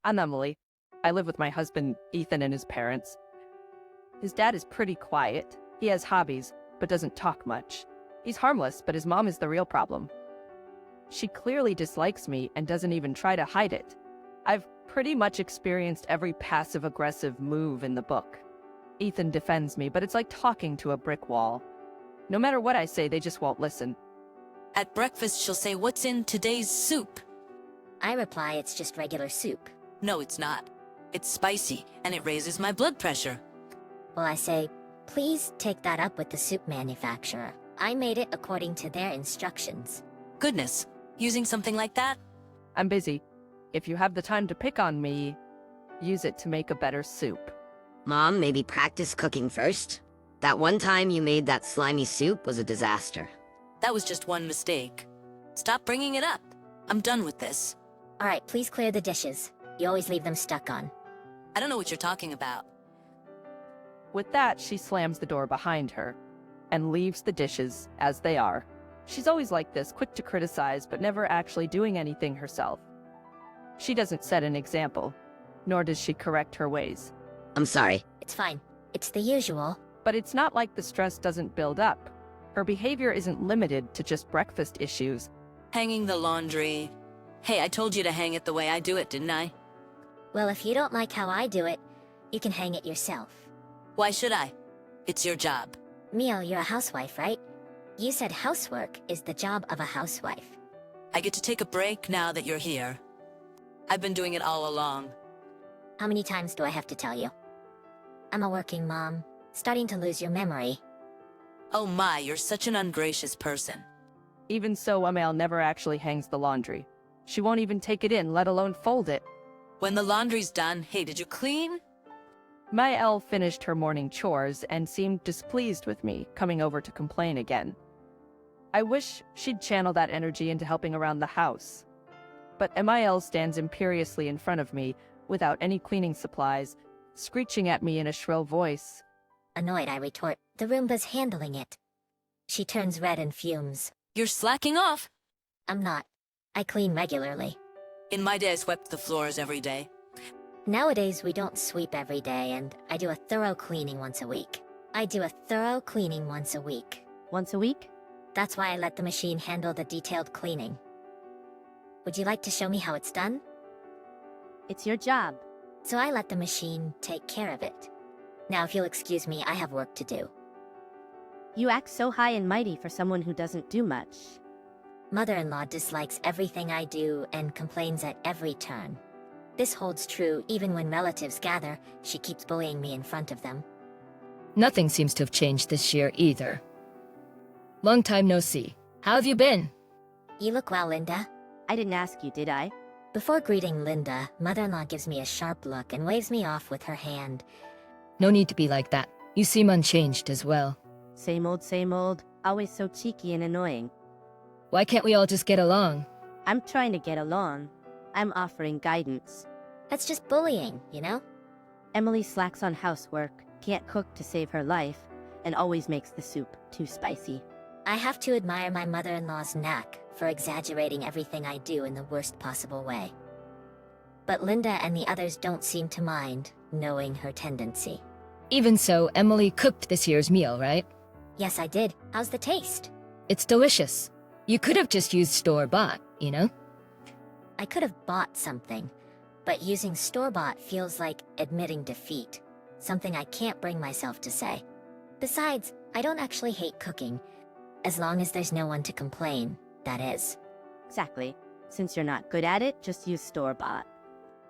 I'm Emily. I live with my husband, Ethan, and his parents. His dad is pretty quiet. He has hobbies, but doesn't talk much. He's harmless, but his mom is the real problem. She clearly dislikes me and doesn't even try to hide it. I've pretty much experienced every passive-aggressive move in the book. Ethan defends me, but it's like talking to a brick wall. No matter what I say, they just won't listen. At breakfast, she'll say, "What's in today's soup?" I reply it's just regular soup. No, it's not. It's spicy, and it raises my blood pressure. Well, I say, please take that up with the soup manufacturer. I made it according to their instructions. Goodness, using something like that? I'm busy. If you have the time to pick on me, use it to make a better soup. Mom, maybe practice cooking first? That one time you made that slimy soup was a disaster. That was just one mistake. Stop bringing it up. I'm done with this. All right, please clear the dishes. You always leave them stuck on. I don't know what you're talking about. With that, she slams the door behind her and leaves the dishes as they are. She's always like this, quick to criticize, but never actually doing anything herself. She doesn't set an example, nor does she correct her ways. I'm sorry. It's fine. It's the usual. But it's not like the stress doesn't build up. Her behavior isn't limited to just breakfast issues. Hanging the laundry. Hey, I told you to hang it the way I do it, didn't I? Well, if you don't like how I do it, you can hang it yourself. Why should I? It's your job. Mio, you're a housewife, right? You said housework is the job of a housewife. I get to take a break now that you're here. I've been doing it all along. How many times do I have to tell you? I'm a working mom, starting to lose your memory. Oh my, you're such an ungracious person. Even so, Amel never actually hangs the laundry. She won't even take it in, let alone fold it. When the laundry's done, hey, did you clean? Maëlle finished her morning chores and seemed displeased with me, coming over to complain again. I wish she'd channel that energy into helping around the house. But Maëlle stands imperiously in front of me, without any cleaning supplies, screeching at me in a shrill voice. Annoyed, I retort, the Roomba's handling it. She turns red and fumes. You're slacking off. I'm not. I clean regularly. In my day, I swept the floors every day. Nowadays, we don't sweep every day, and I do a thorough cleaning once a week. Once a week? That's why I let the machine handle the detailed cleaning. Would you like to show me how it's done? It's your job. So I let the machine take care of it. Now, if you'll excuse me, I have work to do. You act so high and mighty for someone who doesn't do much. Mother-in-law dislikes everything I do and complains at every turn. This holds true even when relatives gather. She keeps bullying me in front of them. Nothing seems to have changed this year either. Long time no see. How have you been? You look well, Linda. I didn't ask you, did I? Before greeting Linda, mother-in-law gives me a sharp look and waves me off with her hand. No need to be like that. You seem unchanged as well. Same old, always so cheeky and annoying. Why can't we all just get along? I'm trying to get along. I'm offering guidance. That's just bullying, you know? Emily slacks on housework, can't cook to save her life, and always makes the soup too spicy. I have to admire my mother-in-law's knack for exaggerating everything I do in the worst possible way. But Linda and the others don't seem to mind, knowing her tendency. Even so, Emily cooked this year's meal, right? Yes, I did. How's the taste? It's delicious. You could have just used store-bought, you know? I could have bought something, but using store-bought feels like admitting defeat, something I can't bring myself to say. Besides, I don't actually hate cooking, as long as there's no one to complain, that is. Exactly. Since you're not good at it, just use store-bought.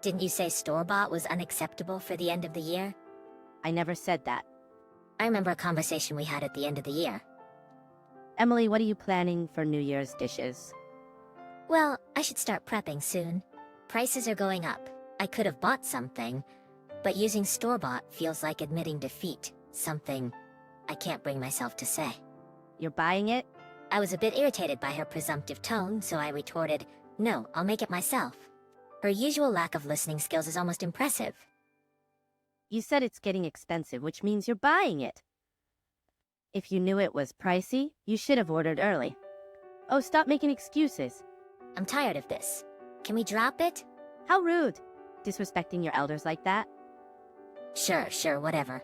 Didn't you say store-bought was unacceptable for the end of the year? I never said that. I remember a conversation we had at the end of the year. Emily, what are you planning for New Year's dishes? Well, I should start prepping soon. Prices are going up. I could have bought something, but using store-bought feels like admitting defeat, something I can't bring myself to say. You're buying it? I was a bit irritated by her presumptive tone, so I retorted, "No, I'll make it myself." Her usual lack of listening skills is almost impressive. You said it's getting expensive, which means you're buying it. If you knew it was pricey, you should have ordered early. Oh, stop making excuses. I'm tired of this. Can we drop it? How rude. disrespecting your elders like that? Sure, whatever.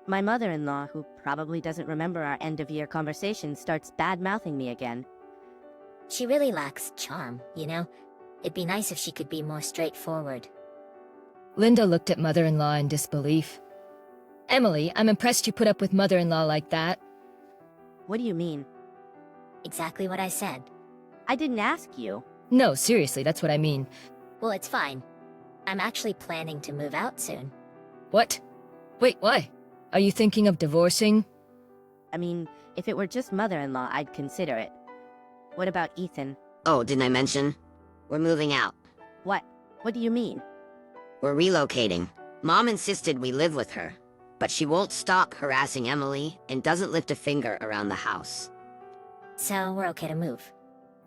My mother-in-law, who probably doesn't remember our end-of-year conversation, starts bad-mouthing me again. She really lacks charm, you know? It'd be nice if she could be more straightforward. Linda looked at mother-in-law in disbelief. Emily, I'm impressed you put up with mother-in-law like that. What do you mean? Exactly what I said. I didn't ask you. No, seriously, that's what I mean. Well, it's fine. I'm actually planning to move out soon. What? Wait, why? Are you thinking of divorcing? I mean, if it were just mother-in-law, I'd consider it. What about Ethan? Oh, didn't I mention? We're moving out. What? What do you mean? We're relocating. Mom insisted we live with her, but she won't stop harassing Emily and doesn't lift a finger around the house. So we're okay to move.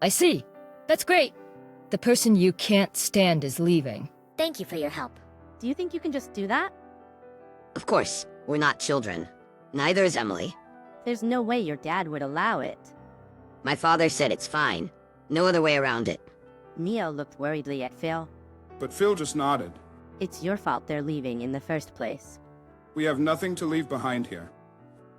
I see. That's great. The person you can't stand is leaving. Thank you for your help. Do you think you can just do that? Of course, we're not children. Neither is Emily. There's no way your dad would allow it. My father said it's fine. No other way around it. Neo looked worriedly at Phil. But Phil just nodded. It's your fault they're leaving in the first place. We have nothing to leave behind here.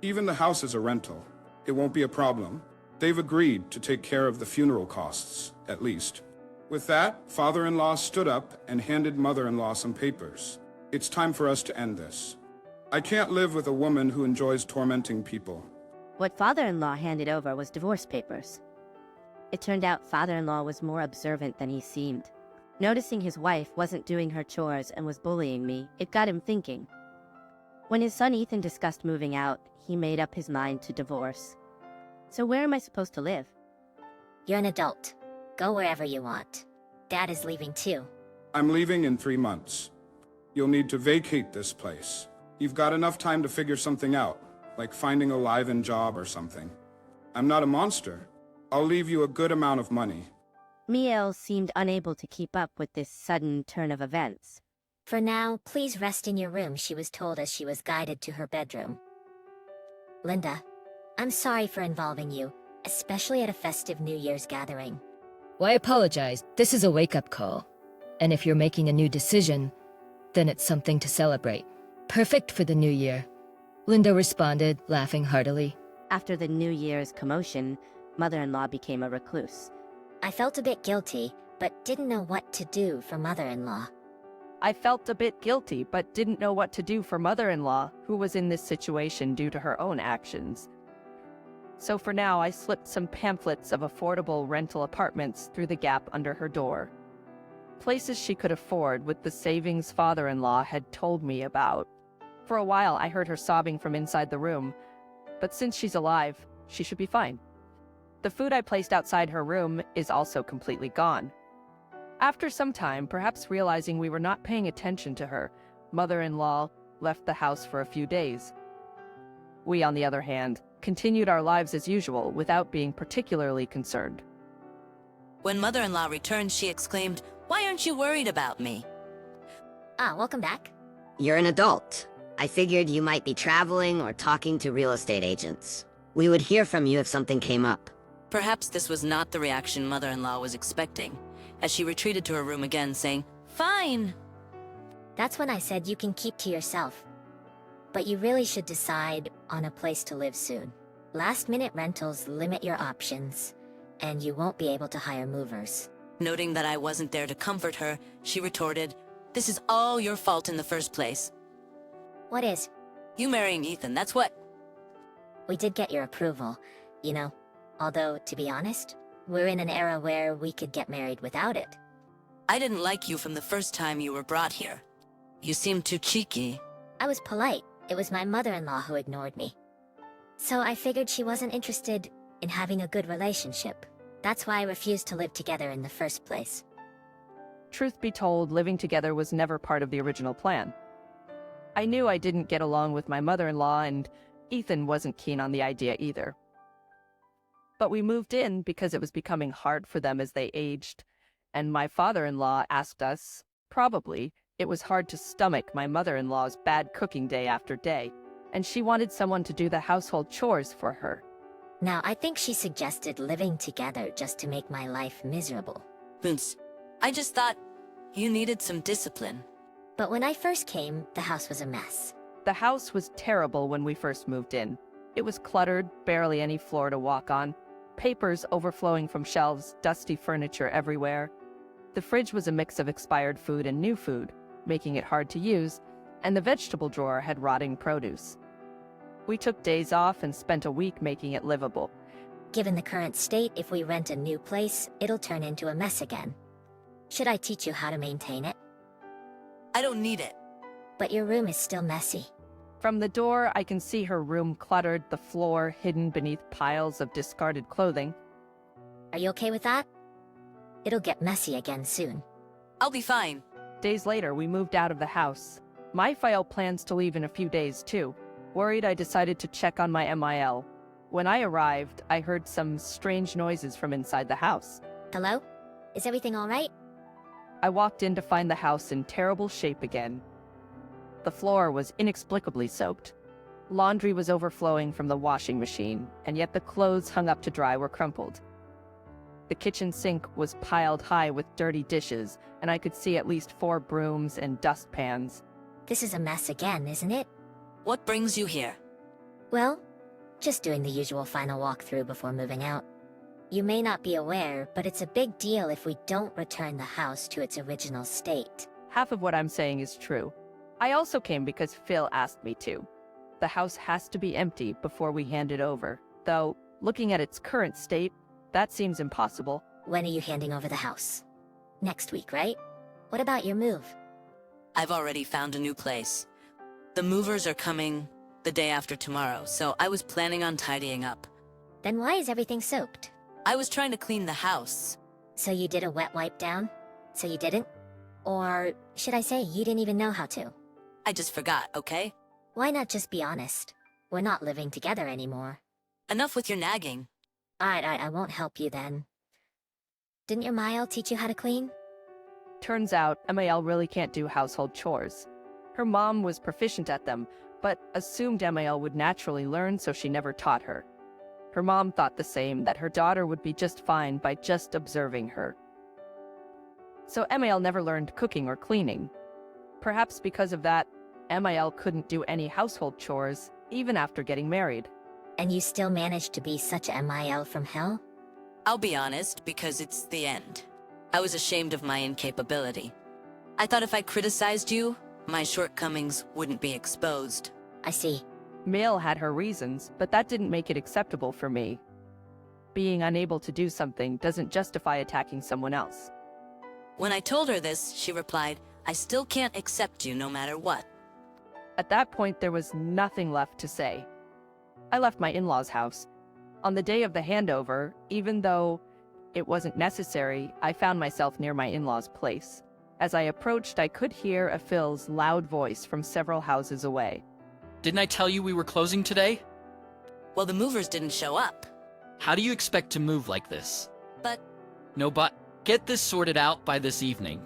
Even the house is a rental. It won't be a problem. They've agreed to take care of the funeral costs, at least. With that, father-in-law stood up and handed mother-in-law some papers. It's time for us to end this. I can't live with a woman who enjoys tormenting people. What father-in-law handed over was divorce papers. It turned out father-in-law was more observant than he seemed. Noticing his wife wasn't doing her chores and was bullying me, it got him thinking. When his son Ethan discussed moving out, he made up his mind to divorce. So where am I supposed to live? You're an adult. Go wherever you want. Dad is leaving too. I'm leaving in 3 months. You'll need to vacate this place. You've got enough time to figure something out, like finding a live-in job or something. I'm not a monster. I'll leave you a good amount of money. Miel seemed unable to keep up with this sudden turn of events. For now, please rest in your room, she was told as she was guided to her bedroom. Linda, I'm sorry for involving you, especially at a festive New Year's gathering. Why apologize? This is a wake-up call. And if you're making a new decision, then it's something to celebrate. Perfect for the new year. Linda responded, laughing heartily. After the New Year's commotion, mother-in-law became a recluse. I felt a bit guilty, but didn't know what to do for mother-in-law. I felt a bit guilty, but didn't know what to do for mother-in-law, who was in this situation due to her own actions. So for now, I slipped some pamphlets of affordable rental apartments through the gap under her door. Places she could afford with the savings father-in-law had told me about. For a while, I heard her sobbing from inside the room, but since she's alive, she should be fine. The food I placed outside her room is also completely gone. After some time, perhaps realizing we were not paying attention to her, mother-in-law left the house for a few days. We, on the other hand, continued our lives as usual without being particularly concerned. When mother-in-law returned, she exclaimed, "Why aren't you worried about me?" Ah, welcome back. You're an adult. I figured you might be traveling or talking to real estate agents. We would hear from you if something came up. Perhaps this was not the reaction mother-in-law was expecting, as she retreated to her room again, saying, "Fine." That's when I said you can keep to yourself. But you really should decide on a place to live soon. Last-minute rentals limit your options, and you won't be able to hire movers. Noting that I wasn't there to comfort her, she retorted, "This is all your fault in the first place. What is? You marrying Ethan, that's what." We did get your approval, you know. Although, to be honest, we're in an era where we could get married without it. I didn't like you from the first time you were brought here. You seemed too cheeky. I was polite. It was my mother-in-law who ignored me. So I figured she wasn't interested in having a good relationship. That's why I refused to live together in the first place. Truth be told, living together was never part of the original plan. I knew I didn't get along with my mother-in-law, and Ethan wasn't keen on the idea either. But we moved in because it was becoming hard for them as they aged, and my father-in-law asked us, probably, it was hard to stomach my mother-in-law's bad cooking day after day, and she wanted someone to do the household chores for her. Now, I think she suggested living together just to make my life miserable. Vince, I just thought you needed some discipline. But when I first came, the house was a mess. The house was terrible when we first moved in. It was cluttered, barely any floor to walk on, papers overflowing from shelves, dusty furniture everywhere. The fridge was a mix of expired food and new food, making it hard to use, and the vegetable drawer had rotting produce. We took days off and spent a week making it livable. Given the current state, if we rent a new place, it'll turn into a mess again. Should I teach you how to maintain it? I don't need it. But your room is still messy. From the door, I can see her room cluttered, the floor hidden beneath piles of discarded clothing. Are you okay with that? It'll get messy again soon. I'll be fine. Days later, we moved out of the house. My file plans to leave in a few days, too. Worried, I decided to check on my MIL. When I arrived, I heard some strange noises from inside the house. Hello? Is everything all right? I walked in to find the house in terrible shape again. The floor was inexplicably soaked. Laundry was overflowing from the washing machine, and yet the clothes hung up to dry were crumpled. The kitchen sink was piled high with dirty dishes, and I could see at least 4 brooms and dustpans. This is a mess again, isn't it? What brings you here? Well, just doing the usual final walkthrough before moving out. You may not be aware, but it's a big deal if we don't return the house to its original state. Half of what I'm saying is true. I also came because Phil asked me to. The house has to be empty before we hand it over, though, looking at its current state, that seems impossible. When are you handing over the house? Next week, right? What about your move? I've already found a new place. The movers are coming the day after tomorrow, so I was planning on tidying up. Then why is everything soaked? I was trying to clean the house. So you did a wet wipe down? So you didn't? Or should I say you didn't even know how to? I just forgot, okay? Why not just be honest? We're not living together anymore. Enough with your nagging. Alright, I won't help you then. Didn't your Mile teach you how to clean? Turns out, MAL really can't do household chores. Her mom was proficient at them, but assumed MAL would naturally learn, so she never taught her. Her mom thought the same, that her daughter would be just fine by just observing her. So MAL never learned cooking or cleaning. Perhaps because of that, MIL couldn't do any household chores, even after getting married. And you still managed to be such a MIL from hell? I'll be honest, because it's the end. I was ashamed of my incapability. I thought if I criticized you, my shortcomings wouldn't be exposed. I see. Mel had her reasons, but that didn't make it acceptable for me. Being unable to do something doesn't justify attacking someone else. When I told her this, she replied, I still can't accept you no matter what. At that point, there was nothing left to say. I left my in-laws' house. On the day of the handover, even though it wasn't necessary, I found myself near my in-laws' place. As I approached, I could hear a Phil's loud voice from several houses away. Didn't I tell you we were closing today? Well, the movers didn't show up. How do you expect to move like this? But No, but get this sorted out by this evening.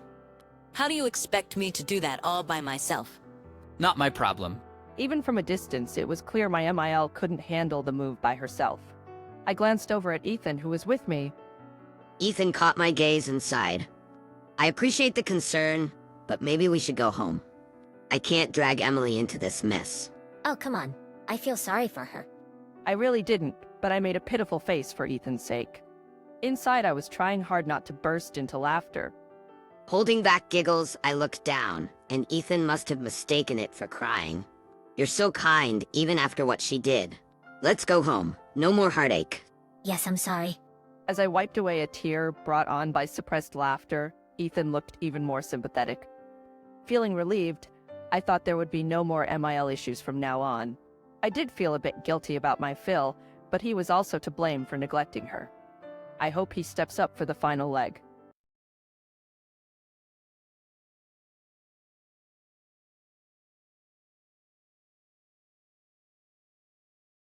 how do you expect me to do that all by myself? Not my problem. Even from a distance, it was clear my MIL couldn't handle the move by herself. I glanced over at Ethan, who was with me. Ethan caught my gaze and sighed. I appreciate the concern, but maybe we should go home. I can't drag Emily into this mess. Oh, come on. I feel sorry for her. I really didn't, but I made a pitiful face for Ethan's sake. Inside, I was trying hard not to burst into laughter. Holding back giggles, I looked down, and Ethan must have mistaken it for crying. You're so kind, even after what she did. Let's go home. No more heartache. Yes, I'm sorry. As I wiped away a tear brought on by suppressed laughter, Ethan looked even more sympathetic. Feeling relieved, I thought there would be no more MIL issues from now on. I did feel a bit guilty about my Phil, but he was also to blame for neglecting her. I hope he steps up for the final leg.